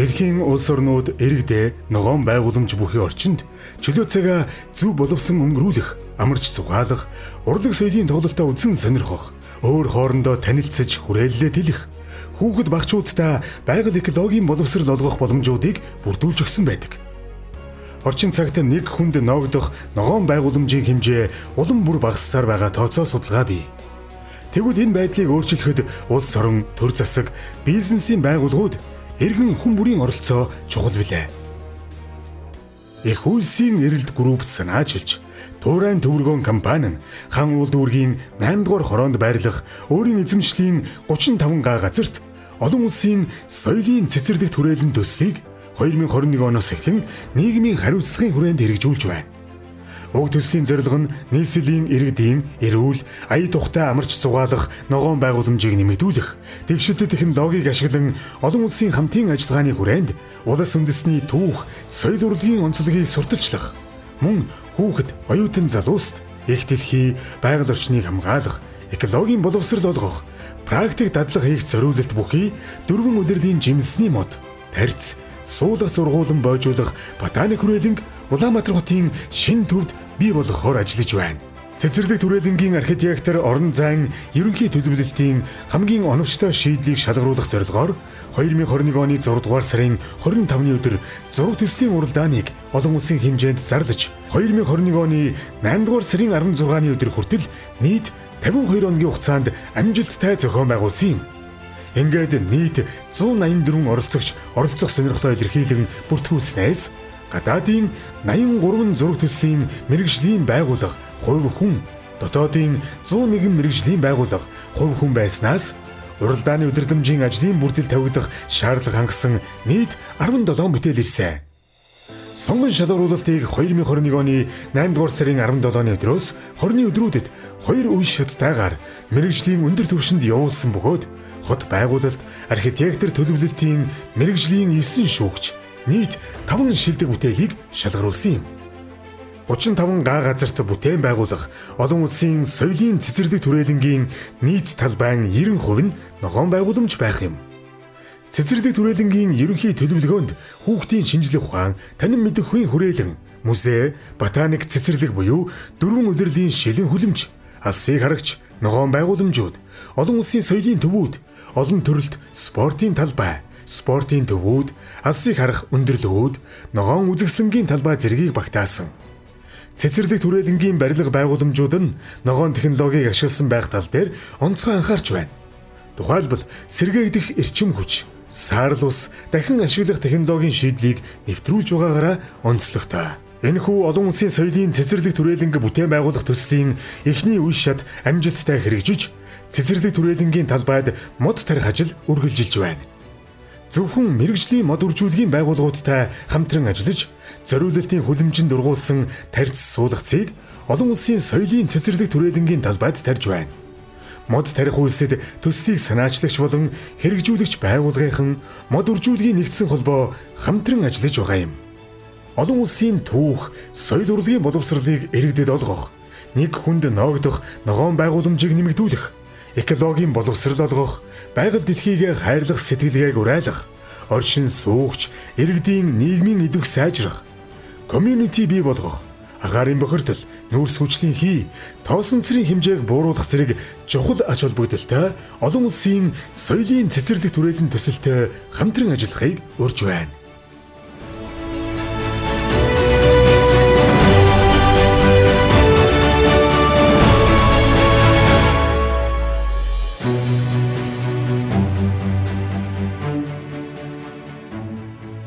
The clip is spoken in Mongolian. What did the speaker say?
Дэлхийн улс орнууд иргэдээ ногоон байгууламж бүхий орчинд чөлөө цагаа зөв боловсон өнгөрүүлэх, амарч зугаалах, урлаг соёлын тоглолтоо үзэн сонирхох, өөр хоорондоо танилцж хүрээлэлээ тэлэх, хүүхэд багчуудаа байгаль экологийн боловсрол олгох боломжуудыг бүрдүүлж өгсөн байдаг. Орчин цагт нэг хүнд ноогдох ногоон байгууламжийн хэмжээ улам бүр багассаар байгаа тооцоо судалгаа бий. Тэгвэл энэ байдлыг өөрчлөхөд улс орон, төр засаг, бизнесийн байгууллагууд иргэн хүн бүрийн оролцоо чухал билээ. Их үйлсийн эрэлт групп санаачилж, Туурайн төвөргөөн компани нь хан улдүүргийн 8 дугаар хороонд байрлах өөрийн эзэмшлийн 35 га газарт олон улсын соёлын цэцэрлэг түрээлэн төслийг 2021 оноос эхлэн нийгмийн хариуцлагын хүрээнд хэрэгжүүлж байна. Уг төслийн зорилго нь нийслэлийн иргэдийн эрүүл, ая тухтай амарч зугаалах ногоон байгууламжийг нэмэгдүүлэх, дэвшилтэт технологиг ашиглан олон улсын хамтын ажиллагааны хүрээнд улс үндэсний түүх, соёл урлагийн онцлогийг сурталчлах, мөн хүүхэд, оюутан залууст их дэлхий, байгаль орчныг хамгаалах, экологийн боловсрол олгох, практик дадлага хийх зориулалт бүхий дөрвөн улирлын жимсний мод, тарьц, суулгах сургуулан боожуулах ботаник хүрээлэнг Улаанбаатар хотын шинэ төвд бий болгохоор ажиллаж байна. Цэцэрлэг түрээлэнгийн архитектор орон зайн ерөнхий төлөвлөлтийн хамгийн оновчтой шийдлийг шалгаруулах зорилгоор 2021 оны 6 дугаар сарын 25-ны өдөр зураг төслийн уралдааныг олон улсын хэмжээнд зарлаж 2021 оны 8 дугаар сарын 16-ны өдөр хүртэл нийт 52 хоногийн хугацаанд амжилттай зохион байгуулсан юм. Ингээд нийт 184 оролцох сонирхлоо илэрхийлэн бүртгүүлснээс гадаадын 83 зураг төслийн мэрэгжлийн байгууллага хувь хүн, дотоодын 101 мэрэгжлийн байгууллага хувь хүн байснаас уралдааны өдөрдмжийн ажлын бүрдэл тавигдах шаардлага хангасан нийт 17 бүтээл ирсэн. Сонгон шалгаруулалтыг 2021 оны 8 дугаар сарын 17-ны өдрөөс 20-ны өдрүүдэд 2 үе шаттайгаар мэрэгжлийн өндөр түвшинд явуулсан бөгөөд хот байгуулалт, архитектор төлөвлөлтийн мэрэгжлийн 9 шүүгч нийт 5 шилдэг бүтээлийг шалгаруулсан юм. 35 га газарт бүтээн байгуулах олон улсын соёлын цэцэрлэг түрээлэнгийн нийт талбайн 90% нь ногоон байгууламж байх юм. Цэцэрлэг түрээлэнгийн ерөнхий төлөвлөгөөнд хүүхдийн шинжлэх ухаан, танин мэдэхгүй хүрээлэн, музей, ботаник цэцэрлэг буюу дөрвөн улирлын шилэн хүлэмж, алсыг харагч, ногоон байгууламжууд, олон улсын соёлын төвүүд, олон төрөлт спортын талбай, спортын төвүүд, алсыг харах өндөрлгүүд, ногоон үзэсгэлэнгийн талбай зэргийг багтаасан. Цэцэрлэг түрээлэнгийн барилга байгууламжууд нь ногоон технологиг ашигласан байх тал дээр онцгой анхаарч байна. Тухайлбал сэргээгдэх эрчим хүч, саарл ус дахин ашиглах технологийн шийдлийг нэвтрүүлж байгаагаараа онцлогтой. Энэхүү олон улсын соёлын цэцэрлэг түрээлэнг бүтээн байгуулах төслийн эхний үе шат амжилттай хэрэгжиж, цэцэрлэг түрээлэнгийн талбайд мод тарих ажил үргэлжилж байна. Зөвхөн мэрэгжлийн мод үржүүлгийн байгууллагуудтай хамтран ажиллаж, зориулалтын хүлэмжинд дургуулсан тарьц суулгацыг олон улсын соёлын цэцэрлэг түрээлэнгийн талбайд тарьж байна. Мод тарих үйлсэд төслийг санаачлагч болон хэрэгжүүлэгч байгууллагынхан мод үржүүлгийн нэгдсэн холбоо хамтран ажиллаж байгаа юм. Олон улсын түүх, соёл урлагийн боловсролыг иргэдэд олгох, нэг хүнд ноогдох ногоон байгууламжийг нэмэгдүүлэх, экологийн боловсрол олгох, байгаль дэлхийг хайрлах сэтгэлгээг уриалгах, оршин суугч, иргэдийн нийгмийн идэвх сайжрах, community бий болгох, агаарын бохирдол, нүүрс хүчлийн хий, тоосон цэрийн хэмжээг бууруулах зэрэг чухал ач холбогдолтой олон улсын соёлын цэцэрлэг түрээлэн төсөлтөд хамтран ажиллахыг урьж байна.